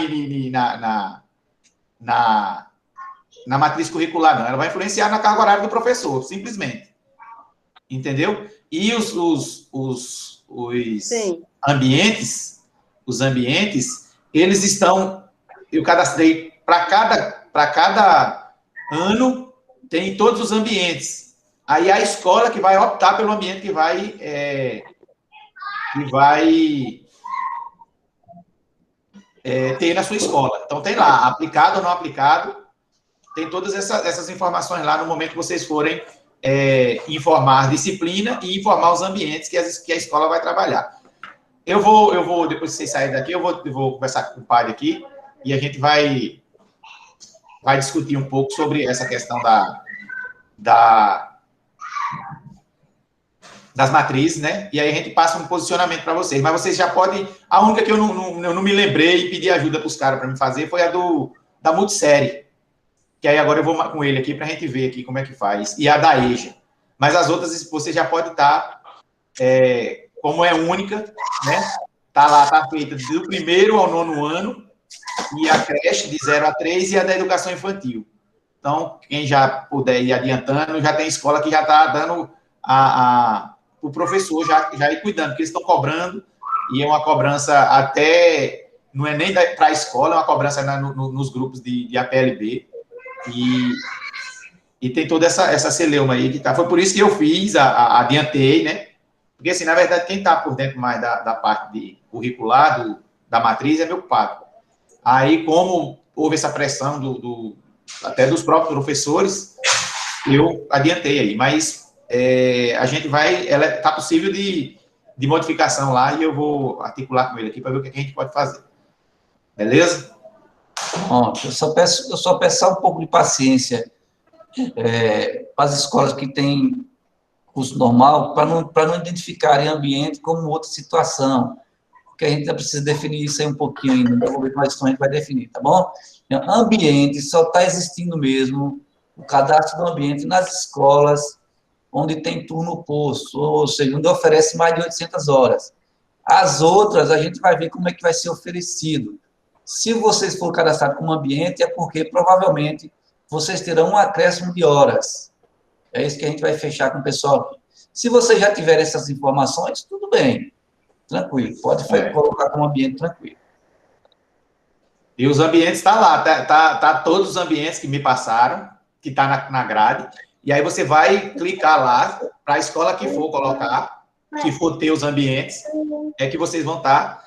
na matriz curricular, não. Ela vai influenciar na carga horária do professor, simplesmente. Entendeu? E os ambientes, eles estão... Eu cadastrei para cada ano, tem todos os ambientes. Aí a escola que vai optar pelo ambiente que vai ter na sua escola. Então, tem lá, aplicado ou não aplicado, tem todas essas informações lá no momento que vocês forem informar disciplina e informar os ambientes que a escola vai trabalhar. Eu vou depois que vocês saírem daqui, eu vou conversar com o padre aqui e a gente vai discutir um pouco sobre essa questão das matrizes, né? E aí a gente passa um posicionamento para vocês. Mas vocês já podem... A única que eu não me lembrei e pedi ajuda para os caras para me fazer foi a da multissérie. Que aí agora eu vou com ele aqui para a gente ver aqui como é que faz. E a da EJA. Mas as outras você já pode estar... como é única, né? Tá lá, tá feita do primeiro ao 9º ano, e a creche de 0 a 3 e a da educação infantil. Então, quem já puder ir adiantando, já tem escola que já está dando o professor já ir cuidando, porque eles estão cobrando, e é uma cobrança até, não é nem para a escola, é uma cobrança nos grupos de APLB, e tem toda essa celeuma aí que tá. Foi por isso que eu fiz, adiantei, né? Porque, assim, na verdade, quem está por dentro mais da parte de curricular, da matriz, é meu pai. Aí, como houve essa pressão até dos próprios professores, eu adiantei aí, mas a gente vai, está possível de modificação lá, e eu vou articular com ele aqui para ver o que a gente pode fazer. Beleza? Pronto, eu só peço só um pouco de paciência para as escolas que têm curso normal, para não identificarem ambiente como outra situação, porque a gente ainda precisa definir isso aí um pouquinho ainda, então vou ver quais a gente vai definir, tá bom? Ambiente só está existindo mesmo, o cadastro do ambiente nas escolas onde tem turno posto, ou seja, onde oferece mais de 800 horas. As outras, a gente vai ver como é que vai ser oferecido. Se vocês for cadastrados como ambiente, é porque, provavelmente, vocês terão um acréscimo de horas. É isso que a gente vai fechar com o pessoal aqui. Se vocês já tiverem essas informações, tudo bem, tranquilo, pode colocar como ambiente tranquilo. E os ambientes estão lá, tá todos os ambientes que me passaram, que está na grade, e aí você vai clicar lá, para a escola que for colocar, que for ter os ambientes, é que vocês vão estar.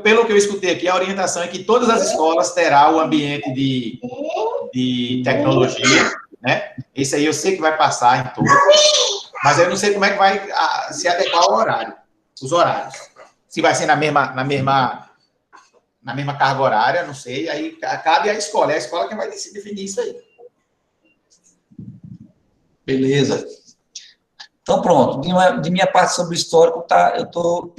Pelo que eu escutei aqui, a orientação é que todas as escolas terão o ambiente de tecnologia, né? Esse aí eu sei que vai passar em todos, mas eu não sei como é que vai se adequar ao horário, os horários. Se vai ser na mesma carga horária, não sei, aí cabe à escola, é a escola que vai definir isso aí. Beleza. Então, pronto, de minha parte sobre o histórico, tá, eu estou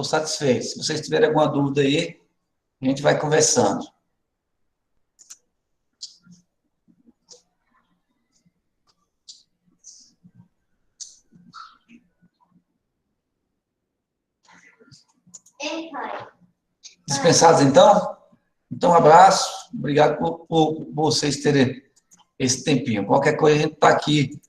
satisfeito. Se vocês tiverem alguma dúvida aí, a gente vai conversando. Dispensados, então? Então, um abraço. Obrigado por vocês terem esse tempinho. Qualquer coisa, a gente está aqui